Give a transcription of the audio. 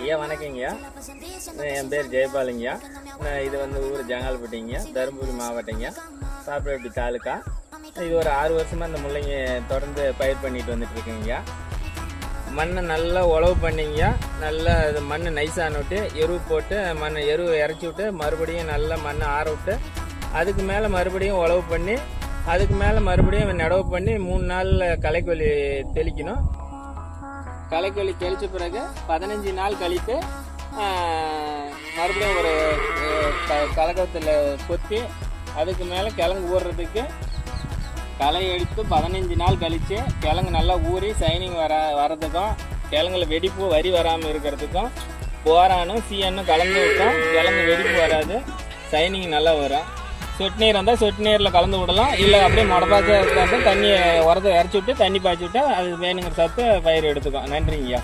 ஐயா வணக்கங்கய்யா. என் பேர் ஜெயபாலுங்கய்யா. இது ஊர் ஜங்கால்பட்டிங்கய்யா, தருமபுரி மாவட்டங்கய்யா, சாப்பிடப்பட்டி தாலுக்கா. இது ஒரு 6 வருஷமாக இந்த முள்ளங்கி தொடர்ந்து பயிர் பண்ணிட்டு வந்துட்டு இருக்குங்கய்யா. மண்ணை நல்லா உழவு பண்ணிங்கய்யா. நல்லா இது மண் நைஸான விட்டு எருவு போட்டு எருவு இறச்சி விட்டு மறுபடியும் நல்லா மண்ணை ஆற விட்டு அதுக்கு மேலே மறுபடியும் உழவு பண்ணி அதுக்கு மேலே மறுபடியும் நடவு பண்ணி 3 நாளில் களைக்கொல்லி தெளிக்கணும். களைக்கொல்லி தெளித்த பிறகு 15 நாள் கழித்து மறுபடியும் ஒரு கலக்கத்தில் கொத்தி அதுக்கு மேலே கிழங்கு ஊறுறதுக்கு களை எடுத்து 15 நாள் கழித்து கிழங்கு நல்லா ஊறி சைனிங் வர்றதுக்கும் கிழங்குல வெடிப்பு வரி வராமல் இருக்கிறதுக்கும் போரானும் சிஎன்னும் கலந்து விட்டோம். கிழங்கு வெடிப்பு வராது, சைனிங் நல்லா வரும். சொட்டு நீர் இருந்தால் சொட்டு நீரில் கலந்து விடலாம். இல்லை அப்படியே மொடப்பாக்க தண்ணியை உரத்தை இறச்சி விட்டு தண்ணி பாய்ச்சி விட்டால் அது வேணுங்கிற சத்து பயிர் எடுத்துக்கும். நன்றிங்கய்யா.